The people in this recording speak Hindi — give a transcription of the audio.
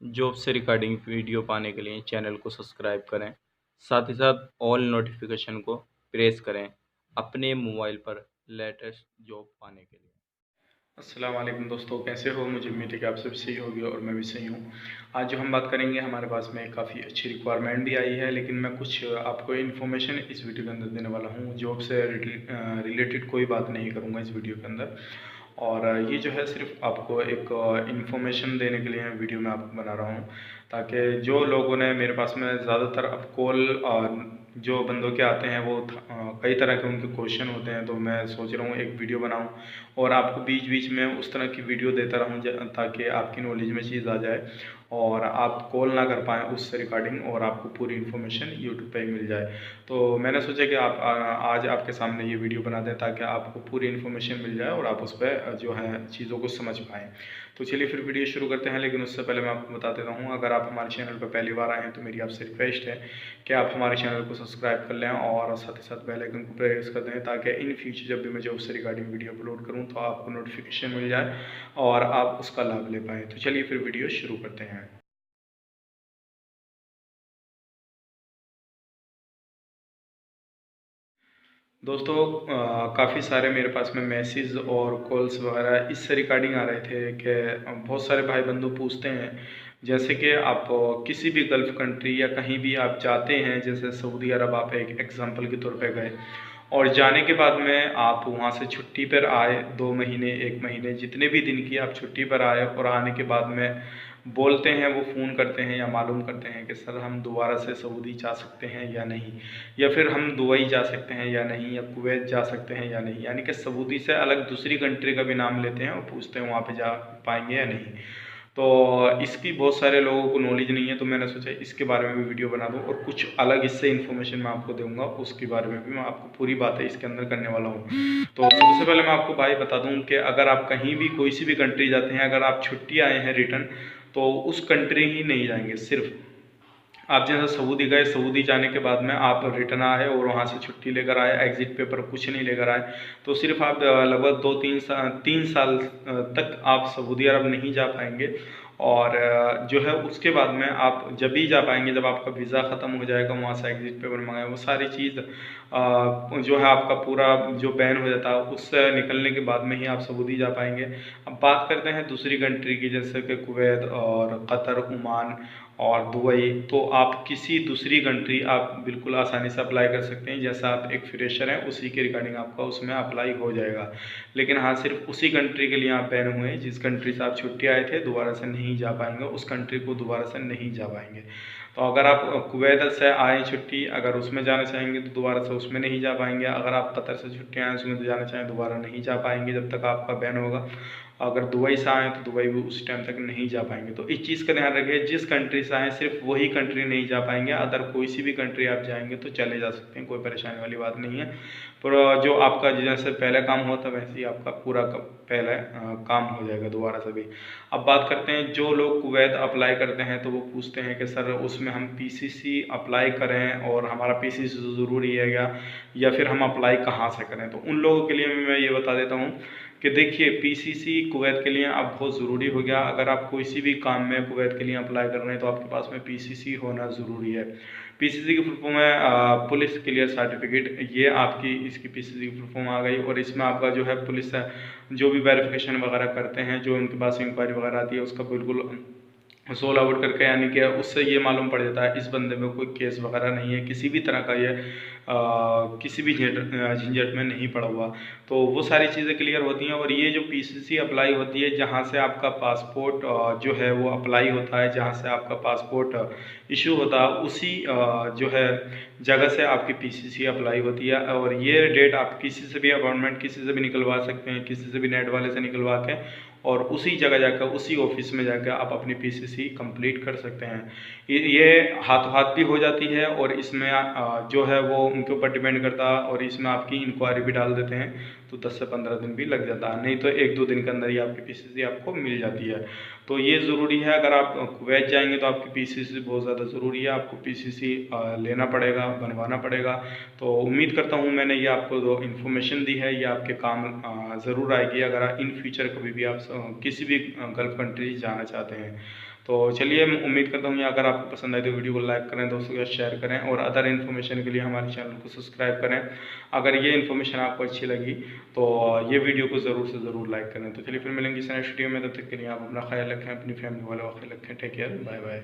जॉब से रिगार्डिंग वीडियो पाने के लिए चैनल को सब्सक्राइब करें। साथ ही साथ ऑल नोटिफिकेशन को प्रेस करें अपने मोबाइल पर लेटेस्ट जॉब पाने के लिए। अस्सलाम वालेकुम दोस्तों, कैसे हो? मुझे उम्मीद है कि आप सब सही होगी और मैं भी सही हूँ। आज जो हम बात करेंगे, हमारे पास में काफ़ी अच्छी रिक्वायरमेंट भी आई है, लेकिन मैं कुछ आपको इन्फॉर्मेशन इस वीडियो के अंदर देने वाला हूँ। जॉब से रिलेटेड कोई बात नहीं करूँगा इस वीडियो के अंदर। और ये जो है सिर्फ आपको एक इन्फॉर्मेशन देने के लिए वीडियो मैं आपको बना रहा हूँ, ताकि जो लोगों ने मेरे पास में ज़्यादातर अब कॉल जो बंदों के आते हैं वो कई तरह के उनके क्वेश्चन होते हैं, तो मैं सोच रहा हूँ एक वीडियो बनाऊँ और आपको बीच बीच में उस तरह की वीडियो देता रहूँ ताकि आपकी नॉलेज में चीज़ आ जाए और आप कॉल ना कर पाएँ उससे रिगार्डिंग, और आपको पूरी इन्फॉर्मेशन यूट्यूब पे ही मिल जाए। तो मैंने सोचा कि आप आज आपके सामने ये वीडियो बना दें ताकि आपको पूरी इन्फॉर्मेशन मिल जाए और आप उस पर जो है चीज़ों को समझ पाएँ। तो चलिए फिर वीडियो शुरू करते हैं, लेकिन उससे पहले मैं आपको बता देता हूँ, अगर आप हमारे चैनल पर पहली बार आए हैं तो मेरी आपसे रिक्वेस्ट है कि आप हमारे चैनल को सब्सक्राइब कर लें और साथ ही साथ बेल आइकन को प्रेस कर दें, ताकि इन फ्यूचर जब भी मैं जॉब से रिगार्डिंग वीडियो अपलोड करूँ तो आपको नोटिफिकेशन मिल जाए और आप उसका लाभ ले पाएँ। तो चलिए फिर वीडियो शुरू करते हैं। दोस्तों, काफ़ी सारे मेरे पास में मैसेज और कॉल्स वगैरह इससे रिगार्डिंग आ रहे थे कि बहुत सारे भाई बंधु पूछते हैं, जैसे कि आप किसी भी गल्फ़ कंट्री या कहीं भी आप जाते हैं, जैसे सऊदी अरब आप एक एग्ज़ाम्पल के तौर पे गए और जाने के बाद में आप वहाँ से छुट्टी पर आए, 2 महीने 1 महीने जितने भी दिन की आप छुट्टी पर आए और आने के बाद में बोलते हैं, वो फ़ोन करते हैं या मालूम करते हैं कि सर हम दोबारा से सऊदी जा सकते हैं या नहीं, या फिर हम दुबई जा सकते हैं या नहीं, या कुवैत जा सकते हैं या नहीं, यानी कि सऊदी से अलग दूसरी कंट्री का भी नाम लेते हैं और पूछते हैं वहाँ पे जा पाएंगे या नहीं। तो इसकी बहुत सारे लोगों को नॉलेज नहीं है, तो मैंने सोचा इसके बारे में भी वीडियो बना दूं और कुछ अलग इससे इन्फॉर्मेशन मैं आपको दूंगा, उसके बारे में भी मैं आपको पूरी बातें इसके अंदर करने वाला हूँ। तो सबसे पहले मैं आपको भाई बता दूं कि अगर आप कहीं भी कोई सी भी कंट्री जाते हैं, अगर आप छुट्टी आए हैं रिटर्न, तो उस कंट्री ही नहीं जाएंगे। सिर्फ आप जैसे सऊदी गए, सऊदी जाने के बाद में आप रिटर्न आए और वहाँ से छुट्टी लेकर आए, एग्जिट पेपर कुछ नहीं लेकर आए, तो सिर्फ आप लगभग 3 साल तक आप सऊदी अरब नहीं जा पाएंगे। और जो है उसके बाद में आप जब भी जा पाएंगे जब आपका वीज़ा ख़त्म हो जाएगा, वहाँ से एग्जिट पेपर मंगाए, वो सारी चीज़ जो है आपका पूरा जो बैन हो जाता है उससे निकलने के बाद में ही आप सऊदी जा पाएंगे। अब बात करते हैं दूसरी कंट्री की, जैसे कि कुवैत और कतर, ओमान और दुबई, तो आप किसी दूसरी कंट्री आप बिल्कुल आसानी से अप्लाई कर सकते हैं। जैसा आप एक फ्रेशर हैं उसी के रिगार्डिंग आपका उसमें अप्लाई हो जाएगा, लेकिन हाँ सिर्फ उसी कंट्री के लिए आप बैन हुए हैं जिस कंट्री से आप छुट्टी आए थे, दोबारा से नहीं जा पाएंगे, उस कंट्री को दोबारा से नहीं जा पाएंगे। तो अगर आप कुवैत से आए छुट्टी, अगर उसमें जाना चाहेंगे तो दोबारा से उसमें नहीं जा पाएंगे। अगर आप कतर से छुट्टी आए उसमें जाना चाहें दोबारा नहीं जा पाएंगे जब तक आपका बैन होगा। अगर दुबई से आएँ तो दुबई भी उस टाइम तक नहीं जा पाएंगे। तो इस चीज़ का ध्यान रखिए, जिस कंट्री से आएँ सिर्फ वही कंट्री नहीं जा पाएंगे, अदर कोई सी भी कंट्री आप जाएंगे तो चले जा सकते हैं, कोई परेशानी वाली बात नहीं है। पर जो आपका जैसे पहले काम हुआ था वैसे ही आपका पूरा पहले काम हो जाएगा दोबारा से भी। अब बात करते हैं, जो लोग कुवैत अप्लाई करते हैं तो वो पूछते हैं कि सर उसमें हम पीसीसी अप्लाई करें और हमारा पीसीसी ज़रूरी है क्या, या फिर हम अप्लाई कहाँ से करें। तो उन लोगों के लिए मैं ये बता देता हूँ कि देखिए, पीसीसी कुवैत के लिए अब बहुत ज़रूरी हो गया। अगर आप कोई सी भी काम में कुवैत के लिए अप्लाई कर रहे हैं तो आपके पास में पीसीसी होना ज़रूरी है। पीसीसी की फुल फॉर्म है पुलिस क्लियर सर्टिफिकेट। ये आपकी इसकी पीसीसी की फुल फॉर्म आ गई, और इसमें आपका जो है पुलिस जो भी वेरिफिकेशन वगैरह करते हैं, जो उनके पास इंक्वायरी वगैरह आती है, उसका बिल्कुल सोल आउट करके, यानी कि उससे ये मालूम पड़ जाता है इस बंदे में कोई केस वगैरह नहीं है, किसी भी तरह का ये किसी भी झंझट में नहीं पड़ा हुआ। तो वो सारी चीज़ें क्लियर होती हैं। और ये जो पीसीसी अप्लाई होती है, जहाँ से आपका पासपोर्ट जो है वो अप्लाई होता है, जहाँ से आपका पासपोर्ट इशू होता है, उसी जो है जगह से आपकी पीसीसी अप्लाई होती है। और ये डेट आप किसी से भी अपॉइंटमेंट किसी से भी निकलवा सकते हैं, किसी से भी नेट वाले से निकलवा के, और उसी जगह जाकर उसी ऑफिस में जाकर आप अपनी पीसीसी कंप्लीट कर सकते हैं। ये हाथों हाथ भी हो जाती है, और इसमें जो है वो उनके ऊपर डिपेंड करता है, और इसमें आपकी इंक्वायरी भी डाल देते हैं तो 10 से 15 दिन भी लग जाता है, नहीं तो 1-2 दिन के अंदर ही आपकी पीसीसी आपको मिल जाती है। तो ये ज़रूरी है, अगर आप कुवैत जाएंगे तो आपकी पीसीसी बहुत ज़्यादा ज़रूरी है, आपको पीसीसी लेना पड़ेगा, बनवाना पड़ेगा। तो उम्मीद करता हूँ मैंने ये आपको जो इन्फॉर्मेशन दी है ये आपके काम ज़रूर आएगी, अगर इन फ्यूचर कभी भी आप किसी भी गल्फ़ कंट्री जाना चाहते हैं। तो चलिए, मैं उम्मीद करता हूँ कि अगर आपको पसंद आए तो वीडियो को लाइक करें, दोस्तों के साथ शेयर करें और अदर इन्फॉर्मेशन के लिए हमारे चैनल को सब्सक्राइब करें। अगर ये इन्फॉर्मेशन आपको अच्छी लगी तो ये वीडियो को ज़रूर से ज़रूर लाइक करें। तो चलिए फिर मिलेंगे इस नेक्स्ट वीडियो में, तब तक के लिए आप अपना ख्याल रखें, अपनी फैमिली वालों का ख्याल रखें। Take care, bye bye.